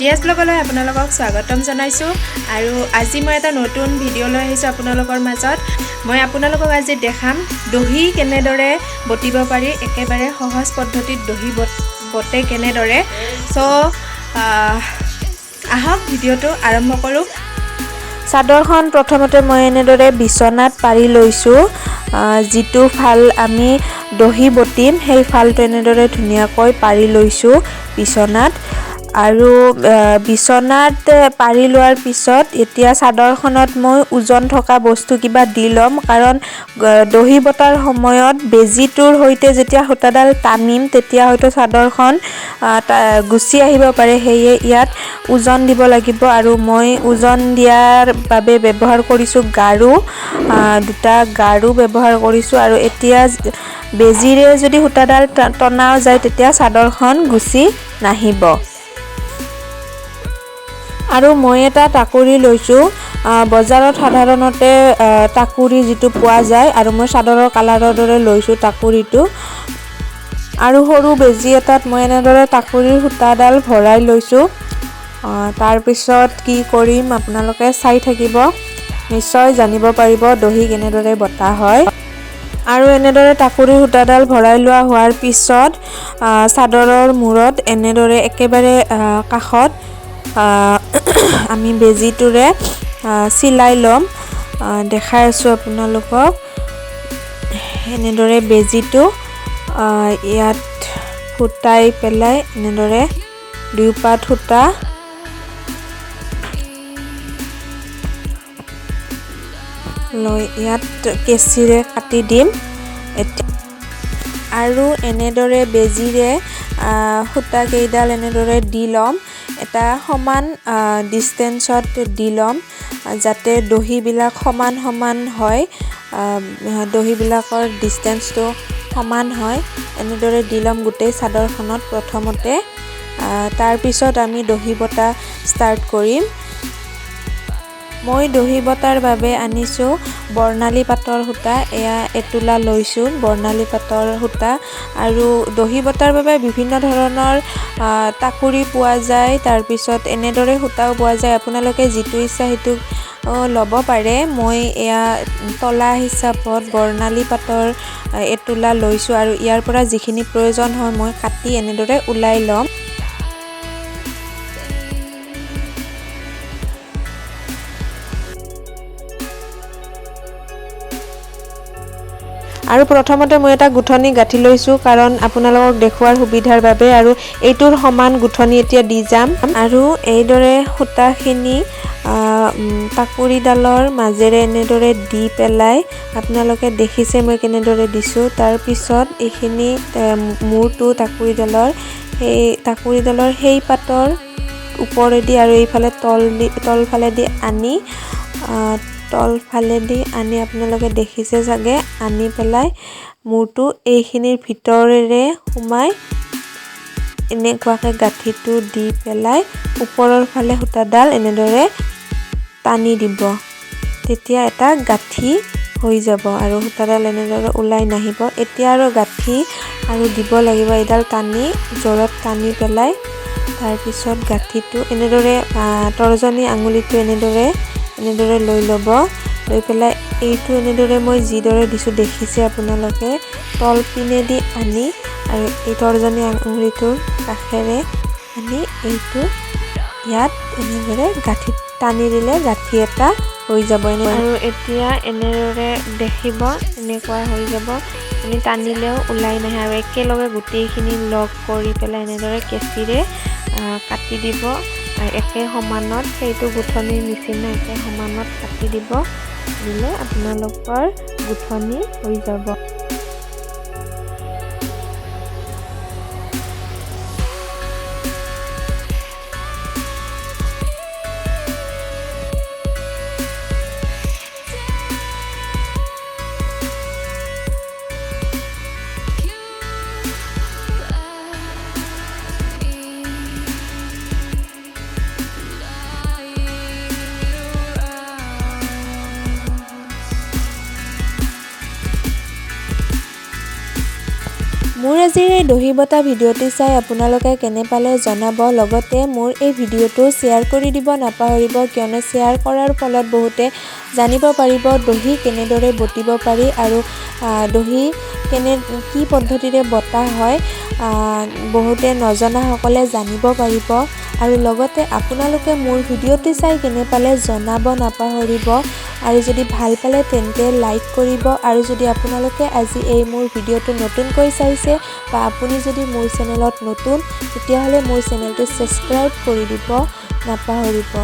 TS ব্লগলৈ আপোনালোকক স্বাগতম জনাইছোঁ আৰু আজি মই এটা নতুন ভিডিঅ' লৈ আহিছোঁ আপোনালোকৰ মাজত। মই আপোনালোকক আজি দেখাম দহি কেনেদৰে বটিব পাৰি, একেবাৰে সহজ পদ্ধতিত দহি বটে কেনেদৰে। সো আহক ভিডিঅ'টো আৰম্ভ কৰোঁ। চাদৰখন প্ৰথমতে মই এনেদৰে বিছনাত পাৰি লৈছোঁ। যিটো ফাল আমি দহি বটিম সেই ফালটো এনেদৰে ধুনীয়াকৈ পাৰি লৈছোঁ বিছনাত। আৰু বিছনাত পাৰি লোৱাৰ পিছত এতিয়া চাদৰখনত মই ওজন থকা বস্তু কিবা দি ল'ম, কাৰণ দহি বটাৰ সময়ত বেজীটোৰ সৈতে যেতিয়া সূতাডাল টানিম তেতিয়া হয়তো চাদৰখন গুচি আহিব পাৰে। সেয়ে ইয়াত ওজন দিব লাগিব আৰু মই ওজন দিয়াৰ বাবে ব্যৱহাৰ কৰিছোঁ গাৰু, দুটা গাৰু ব্যৱহাৰ কৰিছোঁ। আৰু এতিয়া বেজীৰে যদি সূতাডাল টনাও যায় তেতিয়া চাদৰখন গুচি নাহিব। আৰু মই এটা টাকুৰি লৈছোঁ। বজাৰত সাধাৰণতে টাকুৰি যিটো পোৱা যায়, আৰু মই চাদৰৰ কালাৰৰ দৰে লৈছোঁ টাকুৰিটো। আৰু সৰু বেজী এটাত মই এনেদৰে টাকুৰিৰ সূতাডাল ভৰাই লৈছোঁ। তাৰপিছত কি কৰিম আপোনালোকে চাই থাকিব, নিশ্চয় জানিব পাৰিব দহি কেনেদৰে বটা হয়। আৰু এনেদৰে টাকুৰিৰ সূতাডাল ভৰাই লোৱা হোৱাৰ পিছত চাদৰৰ মূৰত এনেদৰে একেবাৰে কাষত আমি বেজীটোৰে চিলাই ল'ম। দেখাই আছোঁ আপোনালোকক। এনেদৰে বেজীটো ইয়াত ফুটাই পেলাই এনেদৰে দুয়োপাত সূতা লৈ ইয়াত কেঁচিৰে কাটি দিম। আৰু এনেদৰে বেজীৰে সূতা কেইডাল এনেদৰে দি ল'ম। এটা সমান ডিষ্টেঞ্চত দি ল'ম যাতে দহিবিলাক সমান সমান হয়, দহিবিলাকৰ ডিষ্টেঞ্চটো সমান হয়। এনেদৰে দি ল'ম গোটেই চাদৰখনত প্ৰথমতে। তাৰপিছত আমি দহি বটা ষ্টাৰ্ট কৰিম। মই দহি বটাৰ বাবে আনিছোঁ বৰ্ণালী পাটৰ সূতা। এয়া এতোলা লৈছোঁ বৰ্ণালী পাটৰ সূতা। আৰু দহি বটাৰ বাবে বিভিন্ন ধৰণৰ টাকুৰি পোৱা যায়, তাৰপিছত এনেদৰে সূতাও পোৱা যায়। আপোনালোকে যিটো ইচ্ছা সেইটো ল'ব পাৰে। মই এয়া তলা হিচাপত বৰ্ণালী পাটৰ এতোলা লৈছোঁ আৰু ইয়াৰ পৰা যিখিনি প্ৰয়োজন হয় মই কাটি এনেদৰে ওলাই ল'ম। আৰু প্ৰথমতে মই এটা গুঠনি গাঁঠি লৈছোঁ, কাৰণ আপোনালোকক দেখুৱাৰ সুবিধাৰ বাবে। আৰু এইটোৰ সমান গুঠনি এতিয়া দি যাম। আৰু এইদৰে সূতাখিনি টাকুৰিডালৰ মাজেৰে এনেদৰে দি পেলাই আপোনালোকে দেখিছে মই কেনেদৰে দিছোঁ। তাৰপিছত এইখিনি মূৰটো টাকুৰিডালৰ সেই পাতৰ ওপৰেদি আৰু এইফালে তলফালেদি আনি আপোনালোকে দেখিছে চাগে, আনি পেলাই মূৰটো এইখিনিৰ ভিতৰেৰে সোমাই এনেকুৱাকৈ গাঁঠিটো দি পেলাই ওপৰৰ ফালে সূতাডাল এনেদৰে টানি দিব। তেতিয়া এটা গাঁঠি হৈ যাব আৰু সূতাডাল এনেদৰে ওলাই নাহিব। এতিয়া আৰু গাঁঠি আৰু দিব লাগিব, এইডাল টানি জোৰত টানি পেলাই। তাৰপিছত গাঁঠিটো এনেদৰে তৰ্জনী আঙুলিটো এনেদৰে লৈ ল'ব। লৈ পেলাই এইটো এনেদৰে মই যিদৰে দিছোঁ দেখিছে আপোনালোকে, তল পিনেদি আনি আৰু এই তৰ্জনী আঙুলিটোৰ কাষেৰে আনি এইটো ইয়াত এনেদৰে গাঁঠিত টানি দিলে গাঁঠি এটা হৈ যাব। আৰু এতিয়া এনেদৰে দেখিব, এনেকুৱা হৈ যাব। আপুনি টানিলেও ওলাই নাহে আৰু একেলগে গোটেইখিনি লগ কৰি পেলাই এনেদৰে কেঁচিৰে কাটি দিব। একে সমানত, সেইটো গুঠনিৰ নিচিনা একে সমানত কাটি দিলে আপোনালোকৰ গুঠনি হৈ যাব। মোৰ আজিৰ এই দহি বটা ভিডিঅ'টি চাই আপোনালোকে কেনে পালে জনাব লগতে মোৰ এই ভিডিঅ'টো শ্বেয়াৰ কৰি দিব নাপাহৰিব কিয়নো শ্বেয়াৰ কৰাৰ ফলত বহুতে জানিব পাৰিব দহি কেনেদৰে বটিব পাৰি আৰু দহি কি পদ্ধতিৰে বটা হয় বহুতে নজনাসকলে জানিব পাৰিব আৰু লগতে আপোনালোকে মোৰ ভিডিঅ'টি চাই কেনে পালে জনাব নাপাহৰিব আৰু যদি ভাল পালে তেন্তে লাইক কৰিব আৰু যদি আপোনালোকে আজি এই মোৰ ভিডিঅ'টো নতুনকৈ চাইছে বা আপুনি যদি মোৰ চেনেলত নতুন তেতিয়াহ'লে মোৰ চেনেলটো সাবস্ক্ৰাইব কৰি দিব নাপাহৰিব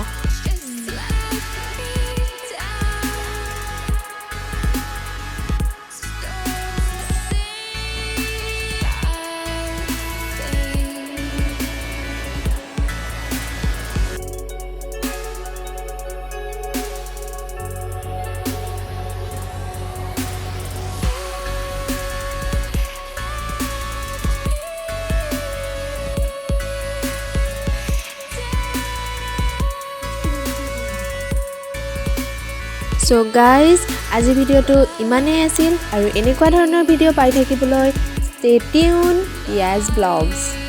So guys, আজি ভিডিঅ'টো ইমানেই আছিল আৰু এনেকুৱা ধৰণৰ ভিডিঅ' পাই থাকিবলৈ stay tuned, Piaz Vlogs।